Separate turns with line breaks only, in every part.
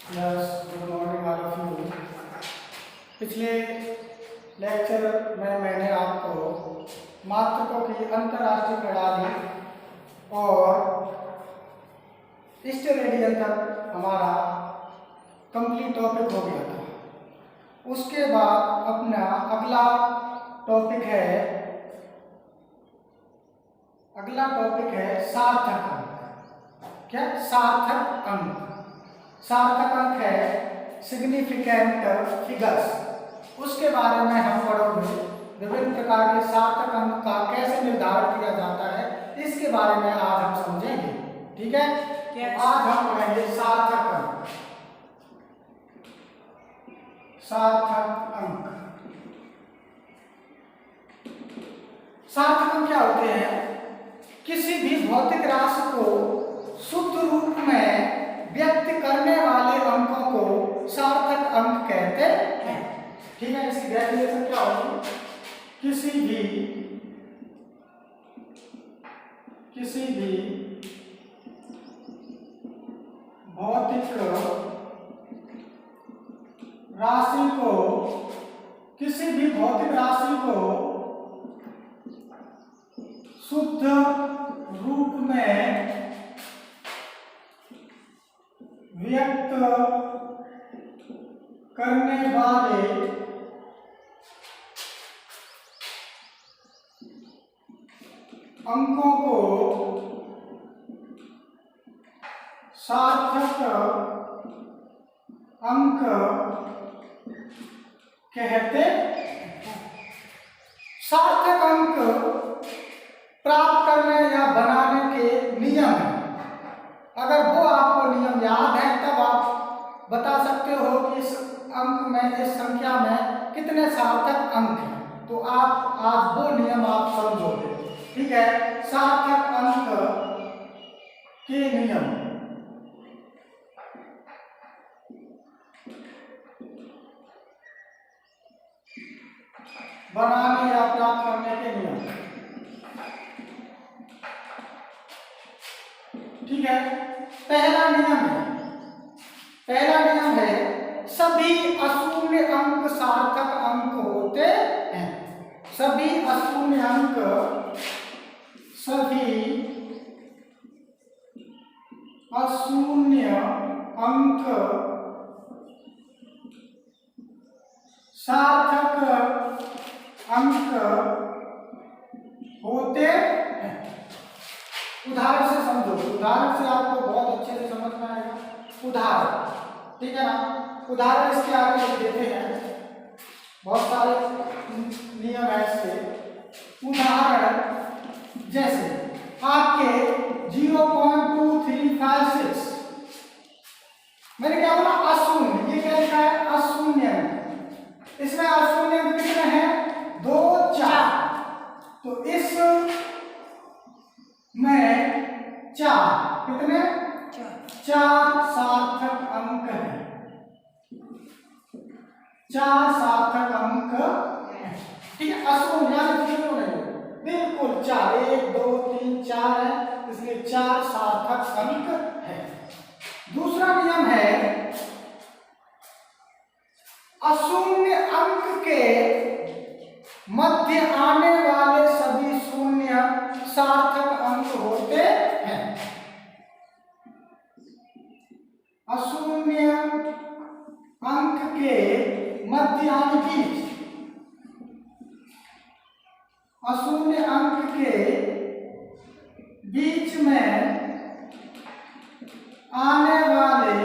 Good morning all of you. पिछले lecture में मैंने आपको मात्रकों की अंतर्राष्ट्रीय प्रणाली और स्टेरेडियन तक हमारा कंप्लीट टॉपिक हो गया था। उसके बाद अपना अगला टॉपिक है सार्थक अंक। क्या सार्थक अंक? सार्थक अंक है सिग्निफिकेंट फिगर्स। उसके बारे में हम पढ़ोगे। विभिन्न प्रकार के सार्थक अंक का कैसे निर्धारण किया जाता है, इसके बारे में आज हम समझेंगे। ठीक है? तो आज हम पढ़ेंगे सार्थक अंक। सार्थक अंक क्या होते हैं? किसी भी भौतिक राशि को शुद्ध रूप में व्यक्त करने वाले अंकों को सार्थक अंक कहते हैं। ठीक है? इसकी डेफिनेशन क्या होगी? किसी भी भौतिक राशि को शुद्ध रूप में व्यक्त करने वाले अंकों को सार्थक अंक कहते हैं। सार्थक अंक प्राप्त करने या बनाने के नियम हैं। अगर वो आपको नियम याद है तब आप बता सकते हो कि इस अंक में, इस संख्या में कितने सार्थक अंक हैं। तो आप आज वो नियम आप समझोगे। ठीक है? सार्थक अंक के नियम। बनाने या प्राप्त करने के नियम। ठीक है? पहला नियम है सभी अशून्य अंक सार्थक अंक होते हैं। सभी अशून्य अंक सार्थक अंक होते हैं। उदाहरण से समझो। उदाहरण से आपको बहुत अच्छे से समझ में आएगा। उदाहरण, ठीक है ना? उदाहरण इसके आगे देते हैं। बहुत सारे नियम है इसके। उदाहरण जैसे आपके 0.2356, मैंने क्या बोला? अशून्य। ये क्या लिखा है? अशून्य। इसमें अशून्य कितने हैं? 2, 4। तो इस में 4 कितने? 4 सार्थक अंक हैं। 4 सार्थक अंक हैं। ठीक है? अशून्य नहीं, बिल्कुल 4, 1, 2, 3, 4 है, इसलिए 4 सार्थक अंक है। दूसरा नियम है अशून्य अंक के मध्य आने वाले सभी शून्य सार्थक अंक होते हैं। अशून्य अंक के मध्य यानी बीच, अशून्य अंक के बीच में आने वाले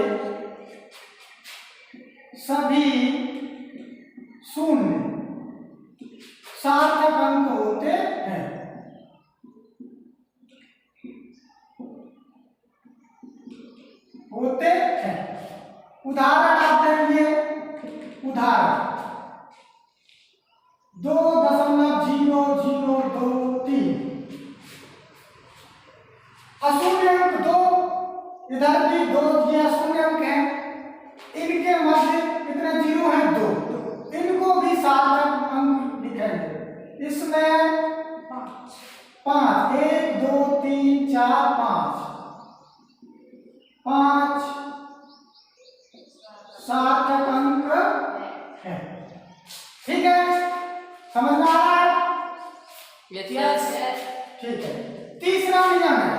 सभी शून्य सार्थक अंक होते हैं। उदाहरण आप देंगे। उदाहरण 2.0023। अशून्य अंक 2, इधर भी 2 ये अशून्य अंक है। इनके मध्य कितने जीरो हैं? 2। इनको भी सार्थक अंक लिखेंगे। इसमें 5, 1, 2, 3, 4, 5, 5 सार्थक अंक है। ठीक है, समझ में आ रहा है?
यस।
ठीक है। तीसरा नियम है,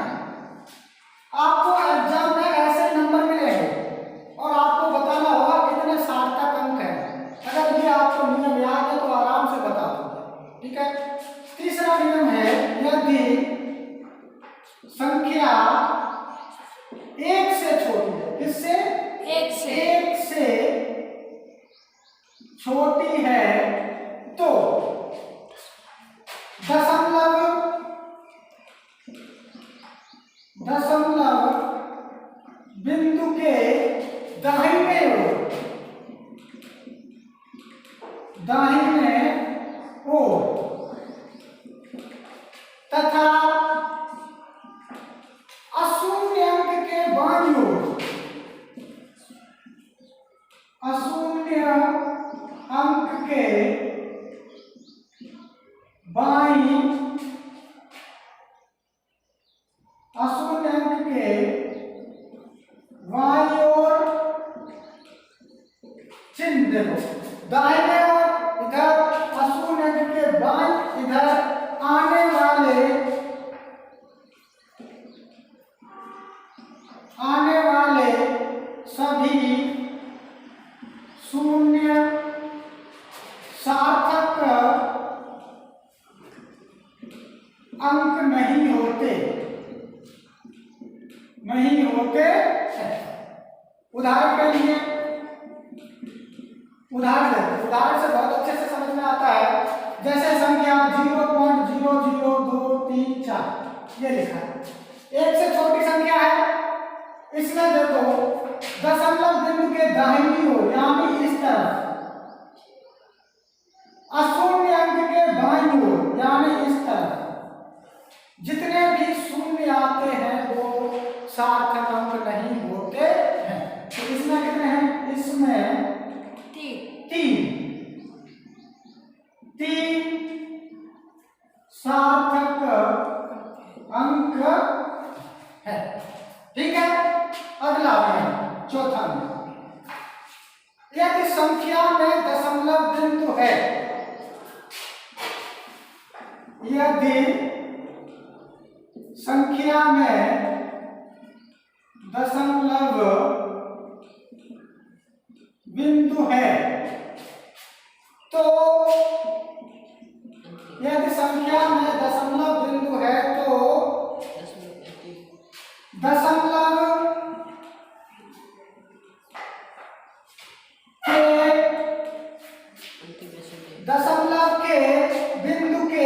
आपको एग्जाम में ऐसे नंबर मिलेंगे और आपको बताना होगा कितने सार्थक अंक हैं। अगर ये आपको नियम याद है तो आराम से बता दोगे। ठीक है। तीसरा नियम है, यदि संख्या एक से छोटी है, किससे? एक से छोटी है तो दशमलव बिंदु के दाहिने ओर तथा अशून्य अंक के बाईं ओर, अशून्य अंक के बाईं, अशून्य अंक के बाईं ओर चिन्ह देखो, दाहिने ओर इधर अशून्य अंक के बाईं, इधर आने वाले सभी शून्य सार्थक अंक नहीं होते हैं। उदाहरण के लिए उदाहरण से बहुत अच्छे से समझ में आता है। जैसे संख्या 0.00234 ये लिखा है, एक से छोटी संख्या है। इसमें देखो दशमलव बिंदु के दाहिनी ओर यानी इस तरफ, अशून्य अंक के बाईं ओर यानी इस तरफ जितने भी शून्य आते हैं वो सार्थक अंक नहीं होते हैं। तो इसमें कितने हैं? इसमें तीन सार्थक अंक है। ठीक है। अगला नियम, चौथा नियम, यदि संख्या में दशमलव बिंदु है, यदि संख्या में दशमलव बिंदु है तो, यदि संख्या में दशमलव बिंदु है तो दशमलव के बिंदु के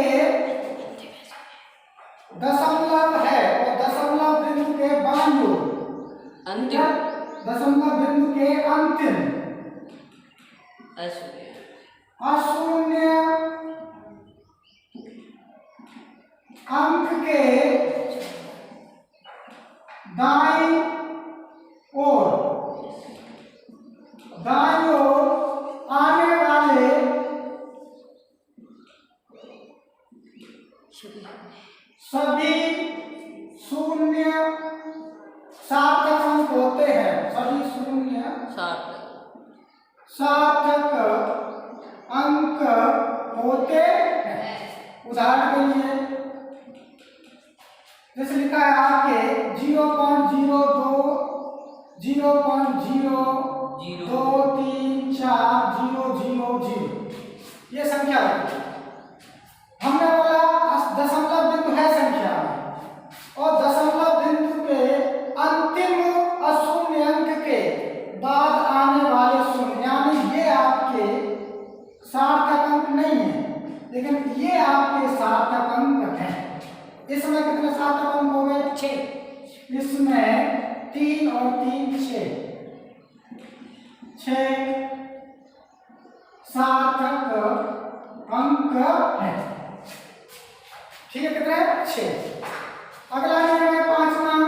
दशमलव है और दशमलव बिंदु के बाईं ओर अंतिम, दशमलव बिंदु के अंतिम अशून्य अंक के दाईं ओर आने वाले सभी शून्य सार्थक अंक होते हैं। सभी शून्य सार्थक अंक होते हैं। उदाहरण के लिए जैसे लिखा है आपके 0.002340000 ये संख्या है। हमने बोला दशमलव बिंदु है संख्या में और दशमलव बिंदु के अंतिम अशून्य अंक के बाद आने वाले शून्य, यानी ये आपके सार्थक अंक नहीं है, लेकिन ये आपके सार्थक अंक हैं। इसमें कितने सार्थक अंक हो गए? 6। इसमें 3 और 3 6 सार्थक अंक है। ठीक है, कितने? 6। अगला नियम है 5वां,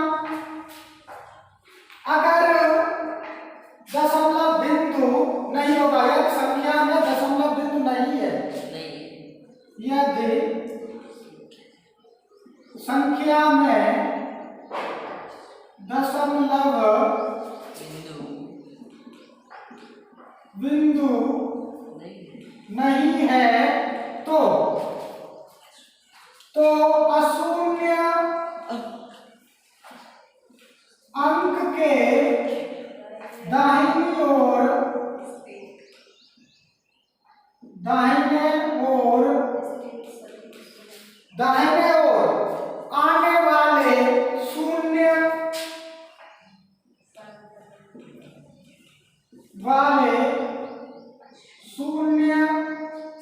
अगर दशमलव बिंदु नहीं होगा, यदि संख्या में दशमलव बिंदु नहीं है, यदि संख्या में दशमलव बिंदु नहीं है तो अशून्य अंक के दाहिनी ओर दाहिने ओर आने वाले शून्य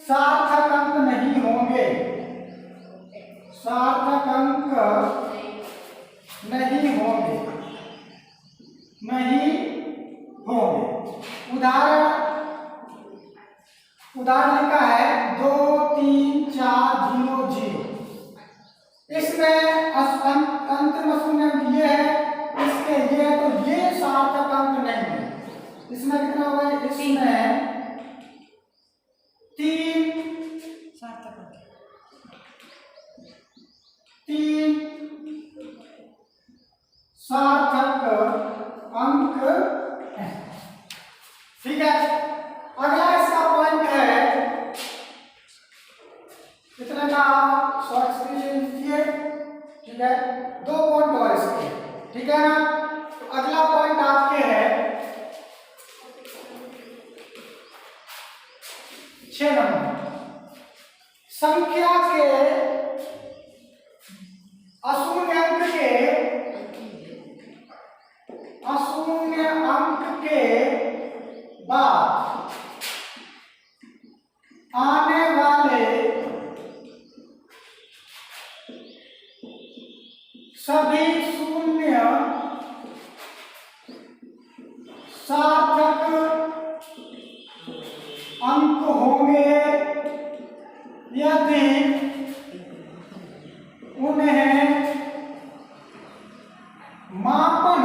सार्थक अंक नहीं होंगे, सार्थक अंक नहीं होंगे। उदाहरण लिखा है 2 3 4 0 0। इसमें अंतिम शून्य ये है, इसके ये है, तो ये सार्थक अंक नहीं है। इसमें कितना हुआ? इसमें 3 सार्थक अंक, 3 सार्थक अंक है। ठीक है, अगला इसका पॉइंट है, इतने का शॉर्ट स्क्रीन ले लीजिए। ठीक है, 2 पॉइंट और इसके, ठीक है ना। अगला पॉइंट आपके है 6 नंबर, संख्या के अशून्य अंक के बाद आने वाले सभी शून्य सार्थक अंक होंगे यदि उन्हें मापन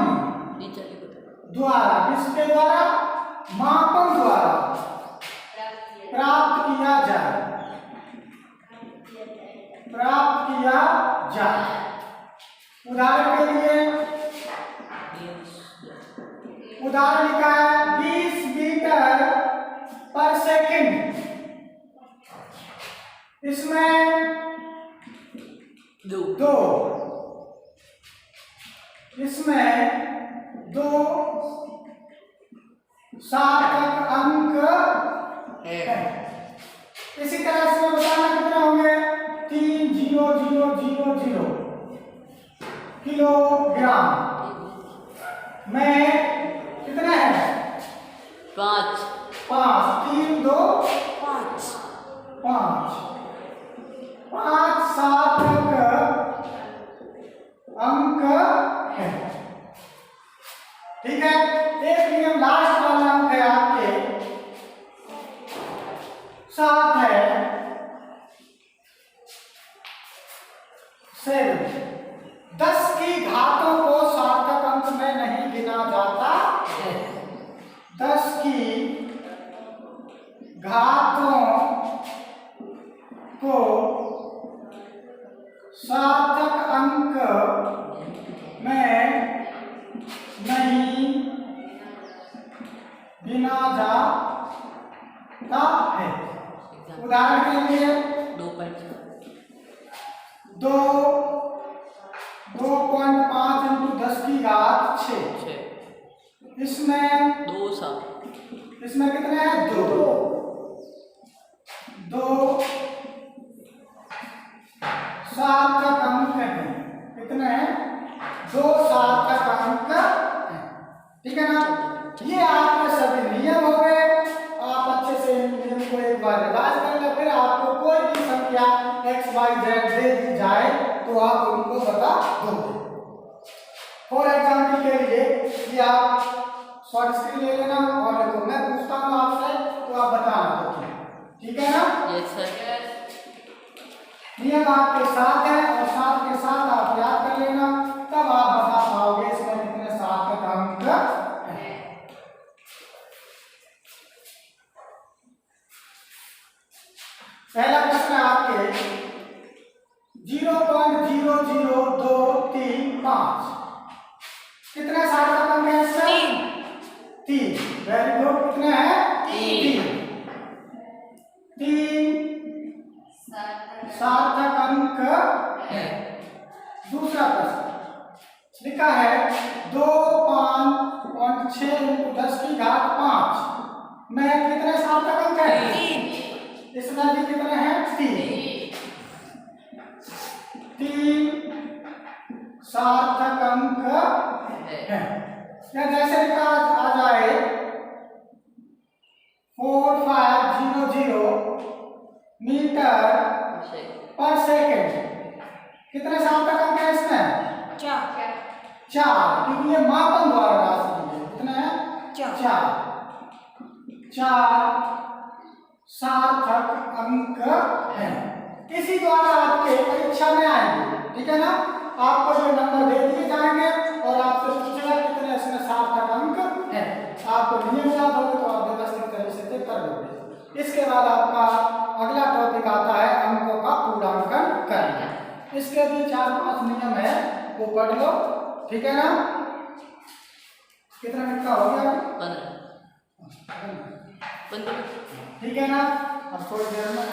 द्वारा, किसके द्वारा? मापन द्वारा प्राप्त किया जाए। उदाहरण के लिए उदाहरण लिखा है 20 मीटर पर सेकंड। इसमें 2 इसमें 2 सार्थक अंक है। इसी तरह से बताना कितना होंगे? 3,0,0,0,0 किलोग्राम में कितना है?
5
3 2 5 सार्थक अंक है। ठीक है, एक नियम लास्ट वाला अंक है आपके 7 है 7। 10 की घातों को सार्थक अंक में नहीं गिना जाता है। 10 की घातों को सार्थक अंक में नहीं गिना जाता है। उदाहरण के लिए 2.5 इंटू 10 की घात 6। इसमें
2
इसमें कितने हैं? 2 सार्थक अंक हैं। कितने हैं? 2 सार्थक अंक हैं। ठीक है ना। ये आपके सभी नियम हो गए। आप अच्छे से इन नियम को एक बार रिवाइज कर ले। फिर आपको कोई भी संख्या x y z दे दी जाए तो आप उनको बता दोगे। फॉर एग्जाम्पल के लिए कि आप शॉर्ट स्क्रीन ले लेना और देखो मैं पूछता हूँ आपसे तो आप बताना। ठीक है ना?
Yes sir.
नियम आपके साथ है और साथ के साथ आप याद कर लेना, तब आप बता पाओगे इसमें कितने सार्थक अंक हैं। पहला प्रश्न आपके 0.00235 कितने सार्थक अंक हैं इसमें? 3। Very good. कितने हैं? तीन। तीन सार्थक अंक है। दूसरा प्रश्न लिखा है 2 5.6 × 10⁵ में कितने सार्थक अंक हैं? इसमें भी कितने हैं? 3। 3 सार्थक अंक है। या जैसे लिखा आ जाए 4500 मीटर पर सेकेंड, कितने सार्थक अंक है इसमें? 4, क्योंकि ये मापन द्वारा राशि है। कितने हैं? 4 सार्थक अंक है। इसी द्वारा आपके परीक्षा में आएंगे, ठीक है ना। आपको जो नंबर दे दिए जाएंगे और आपसे पूछेगा कितने इसमें सार्थक अंक है। आपको नियम याद होगा तो आप व्यवस्थित तरीके से कर लोगे। इसके बाद आपका अगला टॉपिक आता है अंकों का पूर्णांकन करना। इसके भी 4-5 नियम है, वो पढ़ लो, ठीक है ना। कितना मिनट का हो गया?
15।
ठीक है ना। अब थोड़ी देर में